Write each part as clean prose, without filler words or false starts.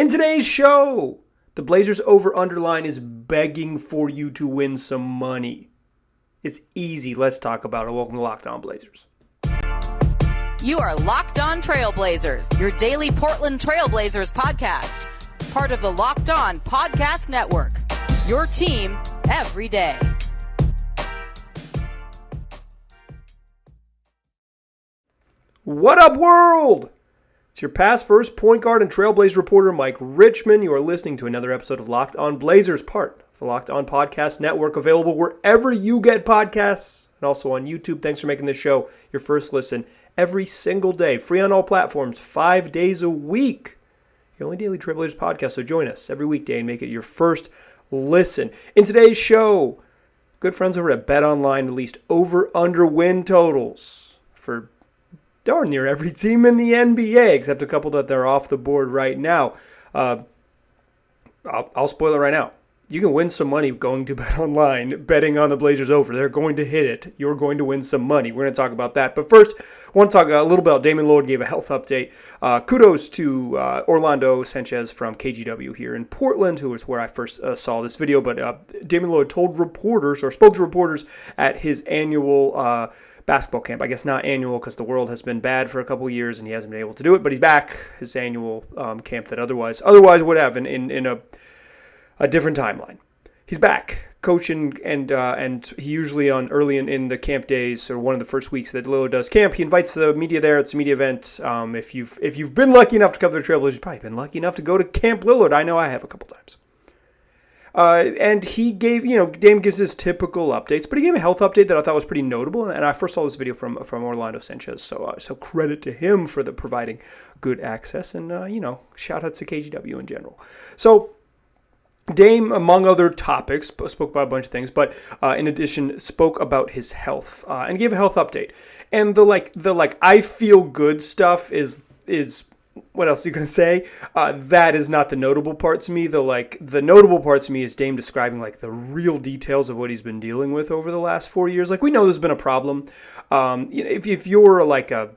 In today's show, the Blazers over-under line is begging for you to win some money. It's easy. Let's talk about it. Welcome to Locked On Blazers. You are Locked On Trailblazers, your daily Portland Trailblazers podcast. Part of the Locked On Podcast Network. Your team every day. What up, world? It's your past first point guard and Trailblazer reporter, Mike Richmond. You are listening to another episode of Locked On Blazers, part of the Locked On Podcast Network, available wherever you get podcasts and also on YouTube. Thanks for making this show your first listen every single day. Free on all platforms, 5 days a week. Your only daily Trailblazers podcast, so join us every weekday and make it your first listen. In today's show, good friends over at BetOnline released over-under win totals for darn near every team in the NBA, except a couple that they're off the board right now. I'll spoil it right now. You can win some money going to BetOnline, betting on the Blazers over. They're going to hit it. You're going to win some money. We're going to talk about that. But first, I want to talk a little about Damian Lillard gave a health update. Kudos to Orlando Sanchez from KGW here in Portland, who is where I first saw this video. But Damian Lillard told reporters, or spoke to reporters at his annual basketball camp. I guess not annual because the world has been bad for a couple of years and he hasn't been able to do it. But he's back, his annual camp that otherwise would have in a different timeline. He's back coaching, and he usually early in the camp days, or one of the first weeks that Lillard does camp, he invites the media there. It's a media event. If you've been lucky enough to cover the Trailblazers, you've probably been lucky enough to go to Camp Lillard. I know I have a couple times. And he gave, Dame gives his typical updates, but he gave a health update that I thought was pretty notable. And I first saw this video from Orlando Sanchez, so credit to him for providing good access, and shout out to KGW in general. So Dame, among other topics, spoke about a bunch of things, but in addition, spoke about his health and gave a health update. And the I feel good stuff is what else are you gonna say? That is not the notable part to me. The notable part to me is Dame describing the real details of what he's been dealing with over the last 4 years. We know there's been a problem. If you're a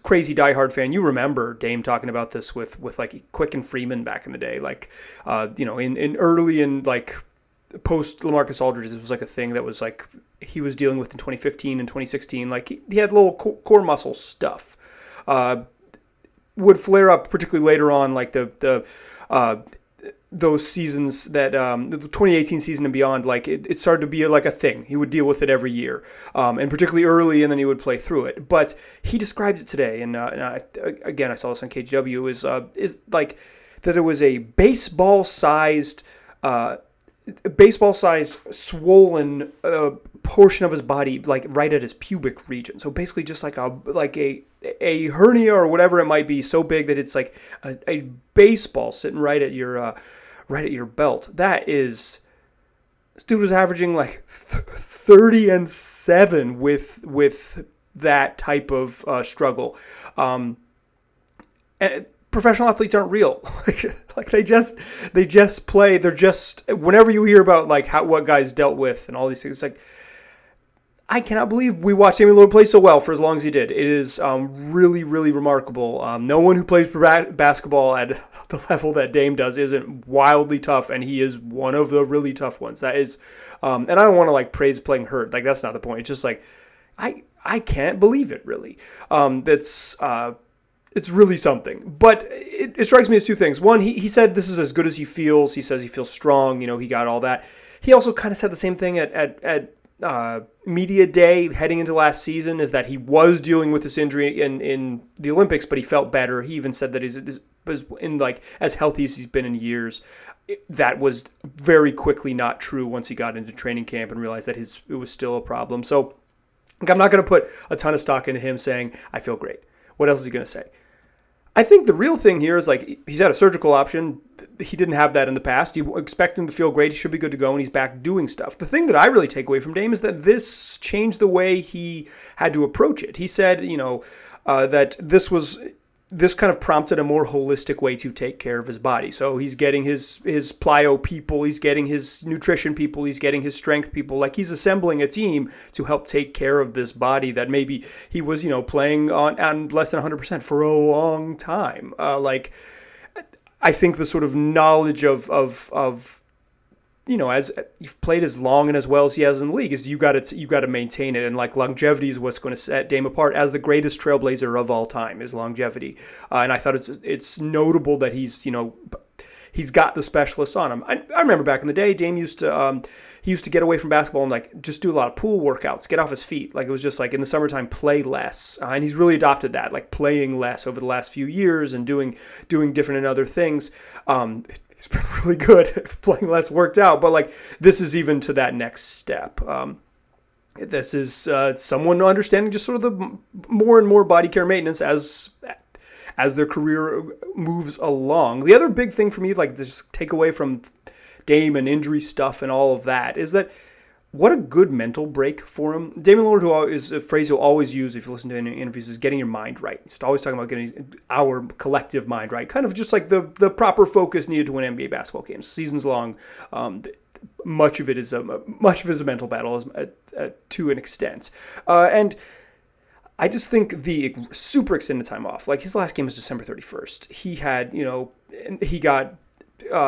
crazy diehard fan, you remember Dame talking about this with Quick and Freeman back in the day, in early and post LaMarcus Aldridge. This was a thing that was he was dealing with in 2015 and 2016. He had little core muscle stuff. Would flare up particularly later on, those seasons that the 2018 season and beyond. It started to be a thing. He would deal with it every year, and particularly early, and then he would play through it. But he described it today, and again, I saw this on KGW. Is that it was a baseball-sized swollen portion of his body, right at his pubic region. So basically just a hernia or whatever it might be, so big that it's a baseball sitting right at your belt. This dude was averaging 30-7 with that type of struggle. And professional athletes aren't real. They just play. They're just, whenever you hear about what guys dealt with and all these things, I cannot believe we watched Damian Lillard play so well for as long as he did. It is really, really remarkable. No one who plays basketball at the level that Dame does isn't wildly tough, and he is one of the really tough ones. That is, and I don't want to praise playing hurt. That's not the point. It's just I can't believe it, really. It's really something. But it strikes me as two things. One, he said this is as good as he feels. He says he feels strong. He got all that. He also kind of said the same thing at media day heading into last season, is that he was dealing with this injury in the Olympics, but he felt better. He even said that he's in as healthy as he's been in years. That was very quickly not true once he got into training camp and realized that it was still a problem. So I'm not going to put a ton of stock into him saying, I feel great. What else is he going to say? I think the real thing here is he's had a surgical option. He didn't have that in the past. You expect him to feel great. He should be good to go, and he's back doing stuff. The thing that I really take away from Dame is that this changed the way he had to approach it. He said, that this kind of prompted a more holistic way to take care of his body. So he's getting his plyo people, he's getting his nutrition people, he's getting his strength people. He's assembling a team to help take care of this body that maybe he was, playing on less than 100% for a long time. I think the sort of knowledge of as you've played as long and as well as he has in the league, is you got to maintain it, and like longevity is what's going to set Dame apart as the greatest trailblazer of all time, is longevity. And I thought it's notable that he's got the specialists on him. I remember back in the day, Dame used to get away from basketball and like just do a lot of pool workouts, get off his feet. Like it was just like in the summertime, play less, and he's really adopted that, like playing less over the last few years and doing different and other things. He's been really good. Playing less worked out, but like this is even to that next step. This is someone understanding just sort of the more and more body care maintenance as their career moves along. The other big thing for me, like just take away from Dame and injury stuff and all of that, is that what a good mental break for him. Damian Lillard, who is a phrase he'll always use if you listen to any interviews, is getting your mind right. He's always talking about getting our collective mind right. Kind of just like the proper focus needed to win NBA basketball games. Seasons long, much of it is a mental battle to an extent. And I just think the super extended time off, like his last game was December 31st. He had, he got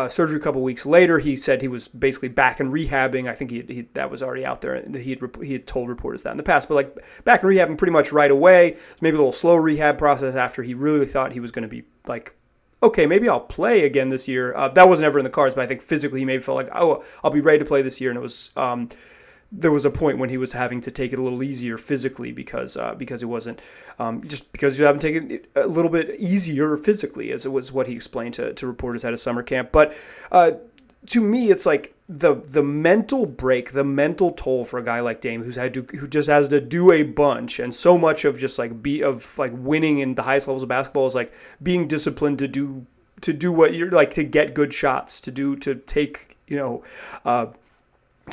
surgery a couple weeks later. He said he was basically back in rehabbing. I think he that was already out there. He had told reporters that in the past, but like back in rehabbing pretty much right away. Maybe a little slow rehab process after he really thought he was going to be like, okay, maybe I'll play again this year. That wasn't ever in the cards, but I think physically he maybe felt like, oh, I'll be ready to play this year. And it was there was a point when he was having to take it a little easier physically because it wasn't just because you haven't taken it a little bit easier physically, as it was what he explained to reporters at a summer camp. But to me, it's like the mental break, the mental toll for a guy like Dame who just has to do a bunch, and so much of just like winning in the highest levels of basketball is like being disciplined to do what you're like, to get good shots, to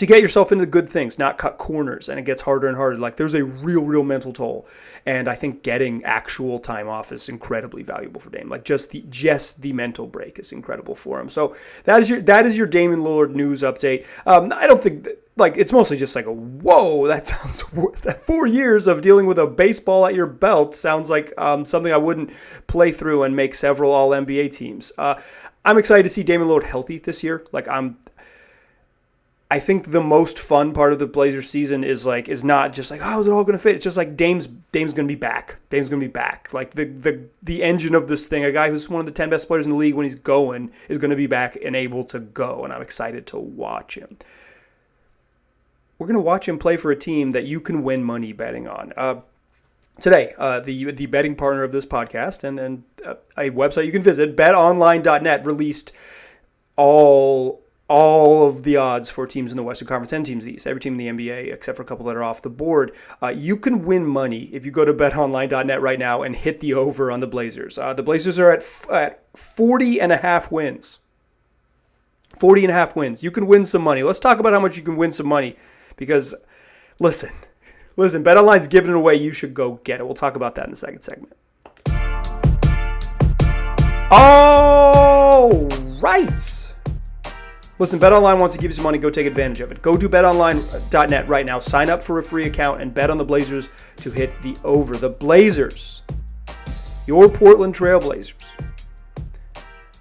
get yourself into good things, not cut corners, and it gets harder and harder. Like there's a real mental toll, and I think getting actual time off is incredibly valuable for Dame. Like just the mental break is incredible for him. So that is your Damian Lillard news update. I don't think it's mostly just like whoa, that sounds that 4 years of dealing with a baseball at your belt sounds like something I wouldn't play through and make several All NBA teams. I'm excited to see Damian Lillard healthy this year. I think the most fun part of the Blazers season is not just like, how is it all going to fit? It's just like Dame's going to be back. Dame's going to be back. Like the engine of this thing, a guy who's one of the 10 best players in the league when he's going, is going to be back and able to go. And I'm excited to watch him. We're going to watch him play for a team that you can win money betting on. Today, the betting partner of this podcast and a website you can visit, betonline.net, released all of the odds for teams in the Western Conference and teams in the East, every team in the NBA except for a couple that are off the board. You can win money if you go to betonline.net right now and hit the over on the Blazers. The Blazers are at 40.5 wins. 40.5 wins. You can win some money. Let's talk about how much you can win some money, because listen, BetOnline's giving it away. You should go get it. We'll talk about that in the second segment. All right. Listen, BetOnline wants to give you some money. Go take advantage of it. Go to betonline.net right now. Sign up for a free account and bet on the Blazers to hit the over. The Blazers, your Portland Trailblazers,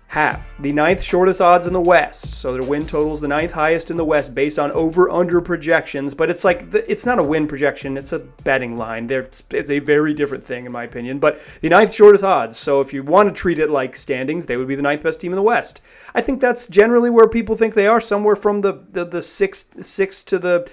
have the 9th shortest odds in the West. So their win total is the 9th highest in the West based on over-under projections. But it's it's not a win projection. It's a betting line. It's a very different thing, in my opinion. But the 9th shortest odds. So if you want to treat it like standings, they would be the 9th best team in the West. I think that's generally where people think they are, somewhere from the 6 to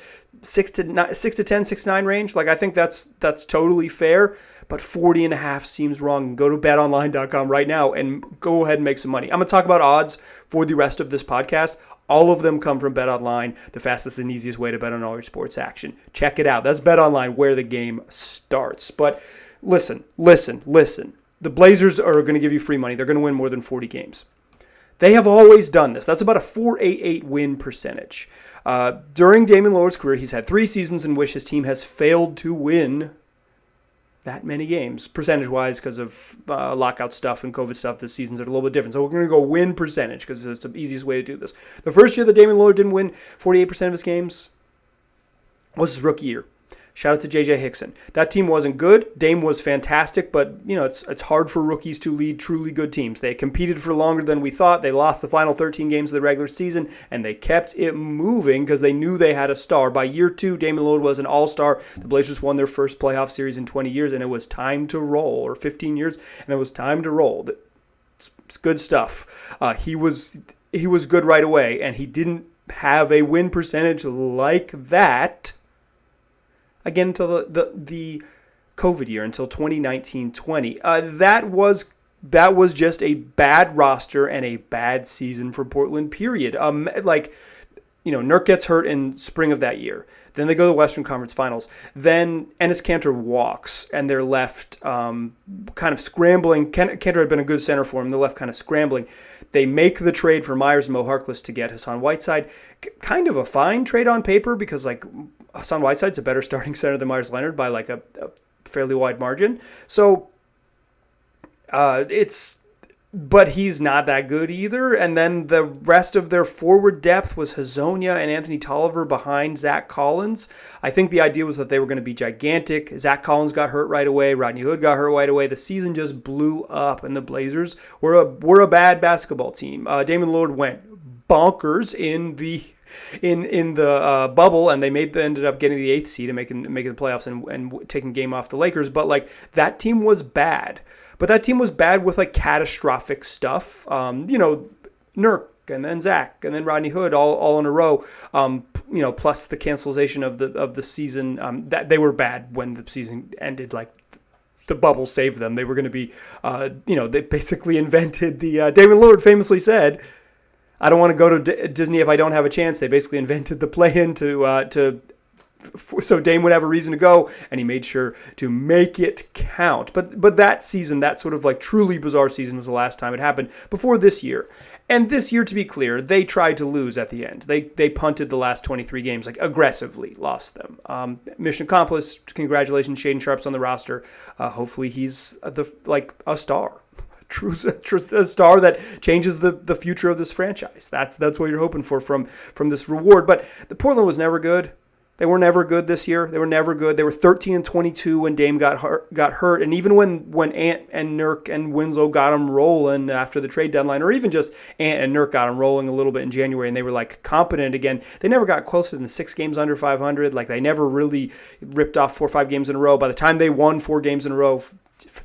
10, 6 to 9 range. I think that's totally fair. But 40.5 seems wrong. Go to betonline.com right now and go ahead and make some money. I'm going to talk about odds for the rest of this podcast. All of them come from BetOnline, the fastest and easiest way to bet on all your sports action. Check it out. That's BetOnline, where the game starts. But listen. The Blazers are going to give you free money. They're going to win more than 40 games. They have always done this. That's about a .488 win percentage. During Damian Lillard's career, he's had 3 seasons in which his team has failed to win that many games, percentage-wise, because of lockout stuff and COVID stuff. The seasons are a little bit different. So we're going to go win percentage because it's the easiest way to do this. The first year that Damian Lillard didn't win 48% of his games was his rookie year. Shout out to J.J. Hickson. That team wasn't good. Dame was fantastic, but it's hard for rookies to lead truly good teams. They competed for longer than we thought. They lost the final 13 games of the regular season, and they kept it moving because they knew they had a star. By year 2, Damian Lillard was an all-star. The Blazers won their first playoff series in 20 years, and it was time to roll, or 15 years, and it was time to roll. It's good stuff. He was good right away, and he didn't have a win percentage like that again until the COVID year, until 2019-20. That was just a bad roster and a bad season for Portland, period. Nurk gets hurt in spring of that year. Then they go to the Western Conference Finals. Then Enes Kanter walks, and they're left kind of scrambling. Kanter had been a good center for him. They're left kind of scrambling. They make the trade for Myers and Mo Harkless to get Hassan Whiteside. Kind of a fine trade on paper because, Hassan Whiteside's a better starting center than Myers Leonard by, a fairly wide margin. So, but he's not that good either. And then the rest of their forward depth was Hazonia and Anthony Tolliver behind Zach Collins. I think the idea was that they were going to be gigantic. Zach Collins got hurt right away. Rodney Hood got hurt right away. The season just blew up, and the Blazers were a bad basketball team. Damian Lillard went bonkers in the bubble, and they ended up getting the 8th seed and making the playoffs and taking game off the Lakers. But that team was bad. But that team was bad with catastrophic stuff. Nurk and then Zach and then Rodney Hood all in a row. Plus the cancellation of the season. That they were bad when the season ended. The bubble saved them. They were going to be. They basically invented the. Damian Lillard famously said, "I don't want to go to Disney if I don't have a chance." They basically invented the play-in so Dame would have a reason to go, and he made sure to make it count. But that season, that sort of truly bizarre season, was the last time it happened before this year. And this year, to be clear, they tried to lose at the end. They punted the last 23 games, aggressively lost them. Mission accomplished. Congratulations, Shaedon Sharp's on the roster. Hopefully he's a star. A star that changes the future of this franchise. That's what you're hoping for from this reward. But the Portland was never good. They were never good this year. They were never good. They were 13-22 when Dame got hurt. And even when Ant and Nurk and Winslow got them rolling after the trade deadline, or even just Ant and Nurk got them rolling a little bit in January, and they were competent again, they never got closer than 6 games under 500. They never really ripped off 4 or 5 games in a row. By the time they won 4 games in a row,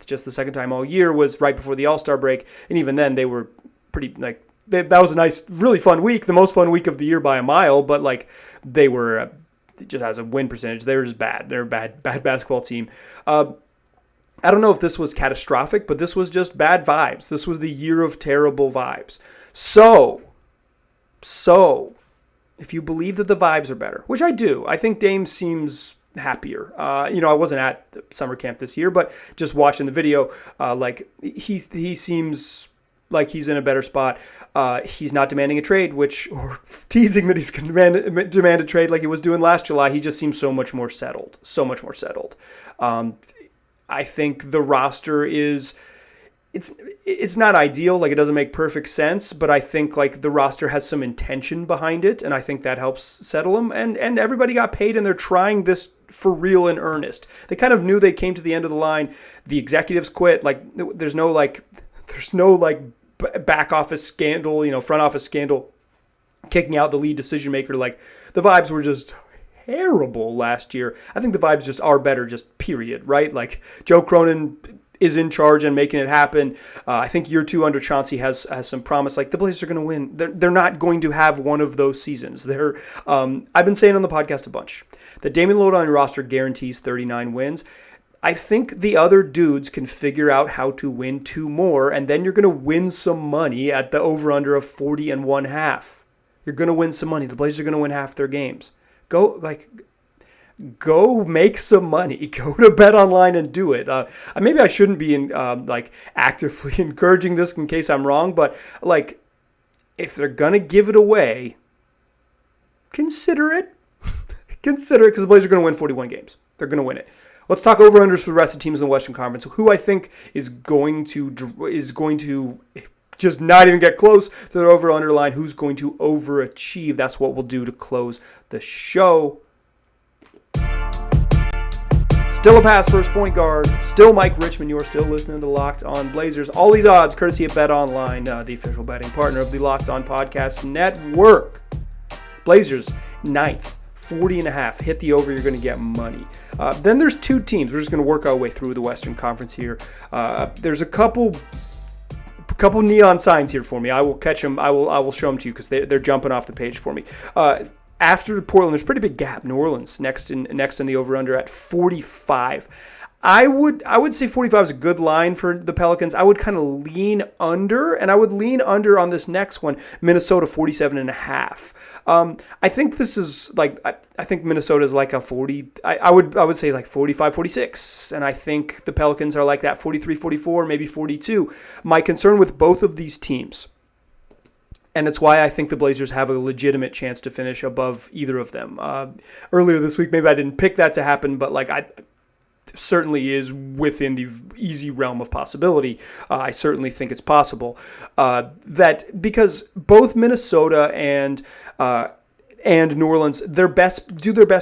just the second time all year, was right before the All-Star break. And even then, they were pretty, that was a nice, really fun week, the most fun week of the year by a mile, but they were... just has a win percentage. They're just bad. They're a bad basketball team. I don't know if this was catastrophic, but this was just bad vibes. This was the year of terrible vibes. So if you believe that the vibes are better, which I do, I think Dame seems happier. I wasn't at summer camp this year, but just watching the video, he seems like he's in a better spot. He's not demanding a trade, or teasing that he's going to demand a trade like he was doing last July. He just seems so much more settled. I think the roster is, it's not ideal. It doesn't make perfect sense, but I think the roster has some intention behind it, and I think that helps settle them. And everybody got paid, and they're trying this for real in earnest. They kind of knew they came to the end of the line. The executives quit. There's no back office scandal, front office scandal, kicking out the lead decision maker. The vibes were just terrible last year. I think the vibes just are better, just period, right? Joe Cronin is in charge and making it happen. I think year 2 under Chauncey has some promise. The Blazers are going to win. They're not going to have one of those seasons. I've been saying on the podcast a bunch that Damian Lillard on your roster guarantees 39 wins. I think the other dudes can figure out how to win 2 more, and then you're going to win some money at the over-under of 40.5. You're going to win some money. The Blazers are going to win half their games. Go make some money. Go to BetOnline and do it. Maybe I shouldn't be actively encouraging this in case I'm wrong, but if they're going to give it away, consider it. Consider it, because the Blazers are going to win 41 games. They're going to win it. Let's talk over-unders for the rest of the teams in the Western Conference. Who I think is going to just not even get close to the over-under line. Who's going to overachieve? That's what we'll do to close the show. Still a pass first point guard. Still Mike Richmond. You are still listening to Locked On Blazers. All these odds courtesy of BetOnline, the official betting partner of the Locked On Podcast Network. Blazers, 9th, 40.5. Hit the over, you're going to get money. Then there's two teams. We're just going to work our way through the Western Conference here. There's a couple neon signs here for me. I will catch them. I will show them to you because they're jumping off the page for me. After Portland, there's a pretty big gap. New Orleans next in the over-under at 45. I would say 45 is a good line for the Pelicans. I would kind of lean under, and I would lean under on this next one, Minnesota 47.5. I think this is like I think Minnesota is like a 40. I would say like 45, 46, and I think the Pelicans are like that 43, 44, maybe 42. My concern with both of these teams, and it's why I think the Blazers have a legitimate chance to finish above either of them. Earlier this week, maybe I didn't pick that to happen, but like I certainly is within the easy realm of possibility. I certainly think it's possible that because both Minnesota and New Orleans, their best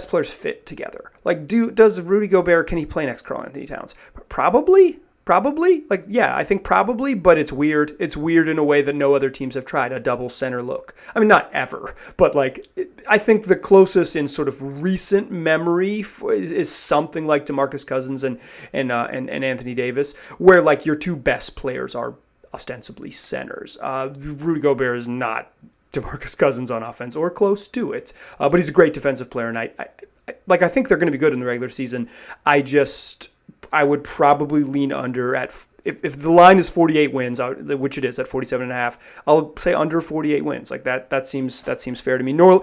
players fit together. Like, does Rudy Gobert, can he play next Karl Anthony Towns? Probably. Like, yeah, I think probably, but it's weird. It's weird in a way that no other teams have tried, a double center look. I mean, not ever, but like, I think the closest in sort of recent memory is something like DeMarcus Cousins and Anthony Davis, where like your two best players are ostensibly centers. Rudy Gobert is not DeMarcus Cousins on offense or close to it, but he's a great defensive player, and I think they're going to be good in the regular season. I would probably lean under at, if the line is 48 wins, which it is at 47.5, I'll say under 48 wins. Like that seems fair to me. New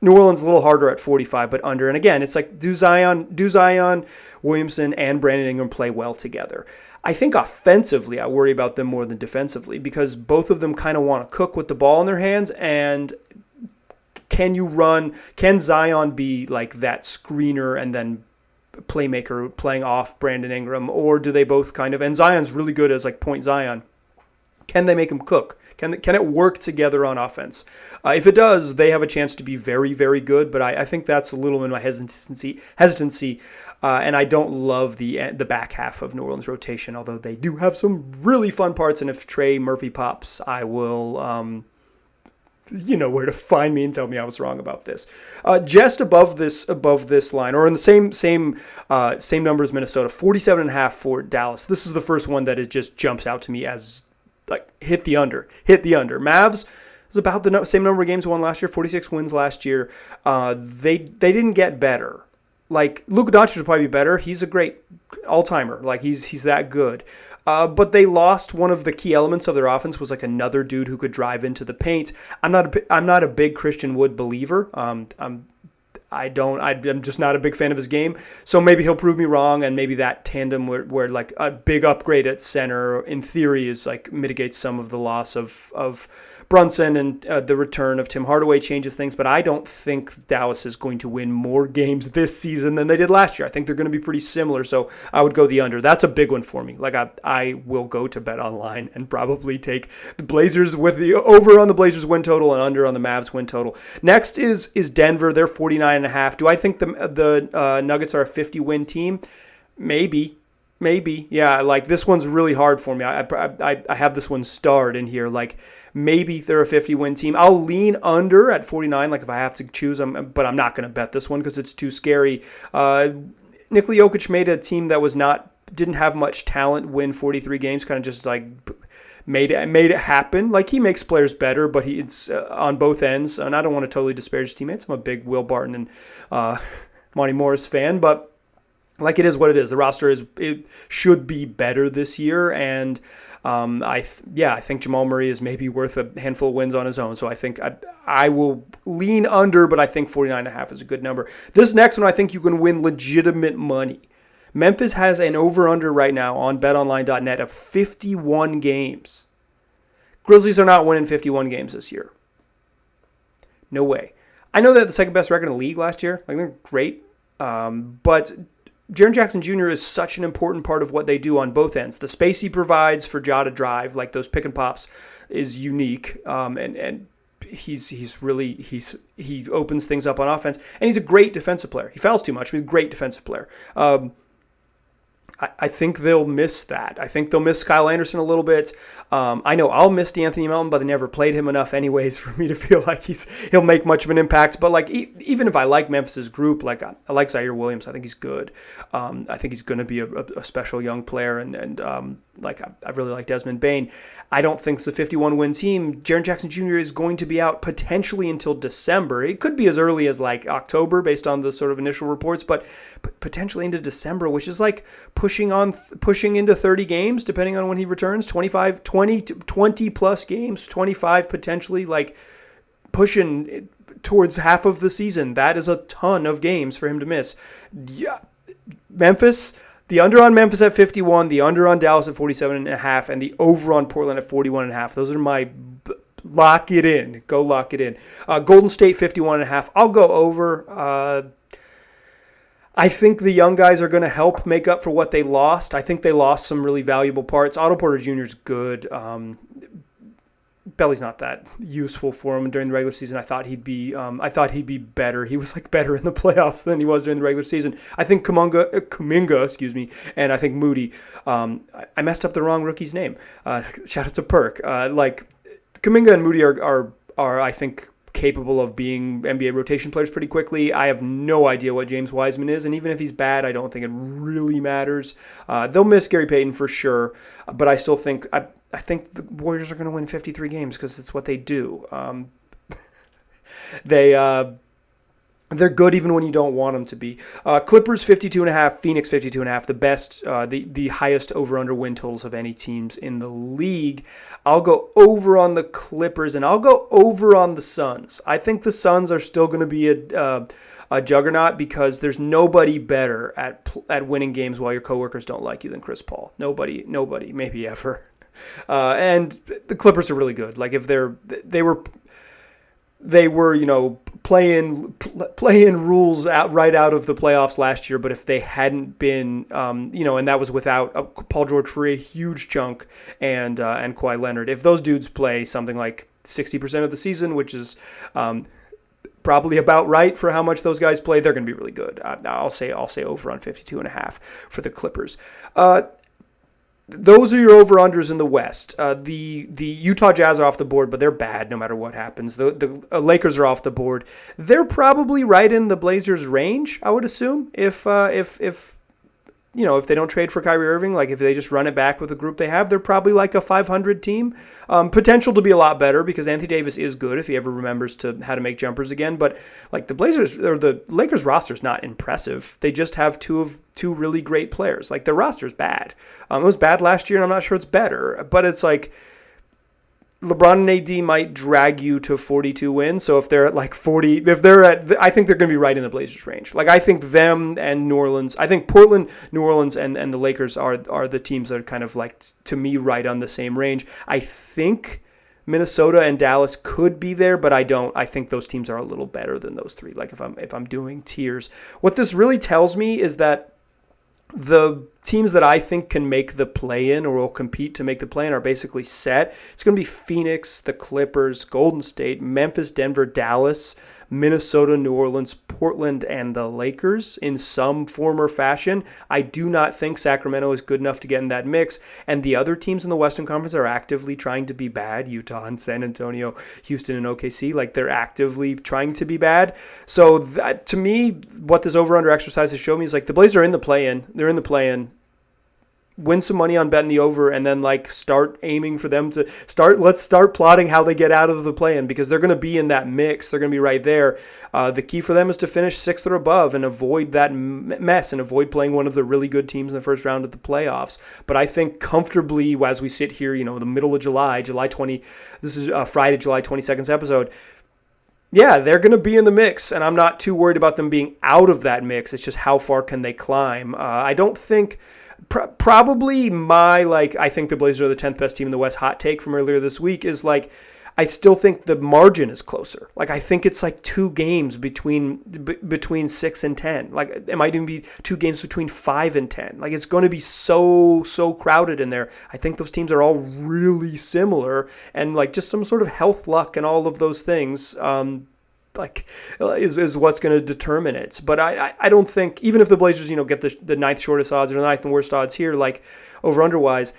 Orleans a little harder at 45, but under. And again, it's like do Zion Williamson and Brandon Ingram play well together? I think offensively, I worry about them more than defensively because both of them kind of want to cook with the ball in their hands. And can Zion be like that screener and then playmaker playing off Brandon Ingram, or do they both kind of, and Zion's really good as like point Zion, can they make him cook? Can it work together on offense? If it does, they have a chance to be very, very good, but I think that's a little in my hesitancy, and I don't love the back half of New Orleans rotation, although they do have some really fun parts, and if Trey Murphy pops, I will you know where to find me and tell me I was wrong about this. Just above this line, or in the same number as Minnesota, 47.5 for Dallas. This is the first one that it just jumps out to me as like hit the under. Mavs is about the same number of games won last year, 46 wins last year. They didn't get better. Like Luka Doncic would probably be better. He's a great all-timer. Like he's that good. But they lost one of the key elements of their offense was like another dude who could drive into the paint. I'm not a big Christian Wood believer. I'm just not a big fan of his game. So maybe he'll prove me wrong, and maybe that tandem where like a big upgrade at center in theory is like mitigates some of the loss of Brunson, and the return of Tim Hardaway changes things. But I don't think Dallas is going to win more games this season than they did last year. I think they're going to be pretty similar. So I would go the under. That's a big one for me. Like I will go to BetOnline and probably take the Blazers with the over on the Blazers win total and under on the Mavs win total. Next is Denver. They're 49.5. Do I think the Nuggets are a 50-win team? Maybe. Yeah, like this one's really hard for me. I have this one starred in here. Like maybe they're a 50-win team. I'll lean under at 49, like if I have to choose them, but I'm not going to bet this one because it's too scary. Nikola Jokic made a team that didn't have much talent win 43 games, kind of just like made it happen. Like he makes players better, but it's on both ends. And I don't want to totally disparage teammates. I'm a big Will Barton and Monty Morris fan, but like it is what it is. The roster should be better this year, and I think Jamal Murray is maybe worth a handful of wins on his own. So I think I will lean under, but I think 49.5 is a good number. This next one, I think you can win legitimate money. Memphis has an over-under right now on betonline.net of 51 games. Grizzlies are not winning 51 games this year. No way. I know they're the second best record in the league last year. Like they're great, but Jaren Jackson Jr. is such an important part of what they do on both ends. The space he provides for Ja to drive, like those pick and pops, is unique, and he opens things up on offense, and he's a great defensive player. He fouls too much, but he's a great defensive player. I think they'll miss that. I think they'll miss Kyle Anderson a little bit. I know I'll miss D'Anthony Melton, but they never played him enough anyways for me to feel like he'll make much of an impact. But like even if I like Memphis's group, like I like Zaire Williams, I think he's good. I think he's going to be a special young player, and like I really like Desmond Bane. I don't think it's a 51-win team. Jaren Jackson Jr. is going to be out potentially until December. It could be as early as like October based on the sort of initial reports, but potentially into December, which is like pushing into 30 games depending on when he returns, 20 plus games, 25 potentially, like pushing towards half of the season. That is a ton of games for him to miss. Yeah, Memphis. The under on Memphis at 51, the under on Dallas at 47.5, and the over on Portland at 41.5. Those are my lock it in. Go lock it in. Golden State 51.5. I'll go over. I think the young guys are going to help make up for what they lost. I think they lost some really valuable parts. Otto Porter Jr. is good. Belly's not that useful for him during the regular season. I thought he'd be better. He was like better in the playoffs than he was during the regular season. I think Kuminga, and I think Moody. I messed up the wrong rookie's name. Shout out to Perk. Like Kuminga and Moody are I think capable of being NBA rotation players pretty quickly. I have no idea what James Wiseman is, and even if he's bad, I don't think it really matters. They'll miss Gary Payton for sure, but I still think I think the Warriors are going to win 53 games because it's what they do. They're good even when you don't want them to be. Clippers 52.5, Phoenix 52.5, the best, the highest over/under win totals of any teams in the league. I'll go over on the Clippers and I'll go over on the Suns. I think the Suns are still going to be a juggernaut because there's nobody better at winning games while your coworkers don't like you than Chris Paul. Nobody, maybe ever. And the Clippers are really good. Like if they were playing rules right out of the playoffs last year, but if they hadn't been, and that was without Paul George for a huge chunk and Kawhi Leonard. If those dudes play something like 60% of the season, which is probably about right for how much those guys play, they're going to be really good. I'll say over on 52.5 for the Clippers. Those are your over-unders in the West. The Utah Jazz are off the board, but they're bad no matter what happens. The Lakers are off the board. They're probably right in the Blazers' range, I would assume, if they don't trade for Kyrie Irving, like if they just run it back with the group they have, they're probably like a 500 team. Potential to be a lot better because Anthony Davis is good if he ever remembers how to make jumpers again. But like the Lakers roster is not impressive. They just have two really great players. Like their roster is bad. It was bad last year, and I'm not sure it's better. But it's like LeBron and AD might drag you to 42 wins. So if they're at like 40, I think they're going to be right in the Blazers range. Like I think them and New Orleans, I think Portland, New Orleans, and the Lakers are the teams that are kind of like, to me, right on the same range. I think Minnesota and Dallas could be there, but I don't. I think those teams are a little better than those three. Like if I'm doing tiers, what this really tells me is that the teams that I think can make the play-in or will compete to make the play-in are basically set. It's going to be Phoenix, the Clippers, Golden State, Memphis, Denver, Dallas, Minnesota, New Orleans, Portland, and the Lakers in some form or fashion. I do not think Sacramento is good enough to get in that mix, and the other teams in the Western Conference are actively trying to be bad. Utah and San Antonio, Houston and OKC, like they're actively trying to be bad. So that, to me, what this over-under exercise has shown me is like the Blazers are in the play-in. They're in the play-in. Win some money on betting the over, and then like start aiming for them to let's start plotting how they get out of the play-in because they're going to be in that mix. They're going to be right there. The key for them is to finish 6th or above and avoid that mess and avoid playing one of the really good teams in the first round of the playoffs. But I think comfortably as we sit here, the middle of July 20, this is Friday, July 22nd's episode. Yeah, they're going to be in the mix, and I'm not too worried about them being out of that mix. It's just how far can they climb. I don't think... Probably I think the Blazers are the 10th best team in the West. Hot take from earlier this week is like, I still think the margin is closer. Like I think it's like 2 games between 6 and 10. Like it might even be 2 games between 5 and 10. Like it's going to be so crowded in there. I think those teams are all really similar, and like just some sort of health luck and all of those things. is what's going to determine it. But I don't think, even if the Blazers, get the ninth shortest odds or the ninth and worst odds here, like over-under wise,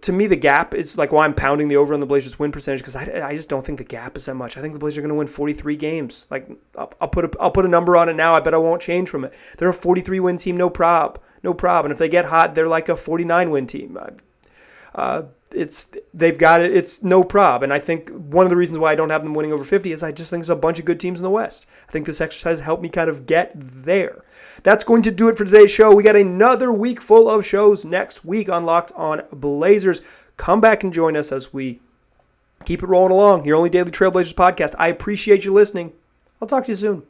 to me the gap is like why I'm pounding the over on the Blazers win percentage, because I just don't think the gap is that much. I think the Blazers are going to win 43 games. Like I'll put a number on it now. I bet I won't change from it. They're a 43 win team, no prob. And if they get hot, they're like a 49 win team. They've got it. It's no prob. And I think one of the reasons why I don't have them winning over 50 is I just think there's a bunch of good teams in the West. I think this exercise helped me kind of get there. That's going to do it for today's show. We got another week full of shows next week on Locked On Blazers. Come back and join us as we keep it rolling along. Your only daily Trailblazers podcast. I appreciate you listening. I'll talk to you soon.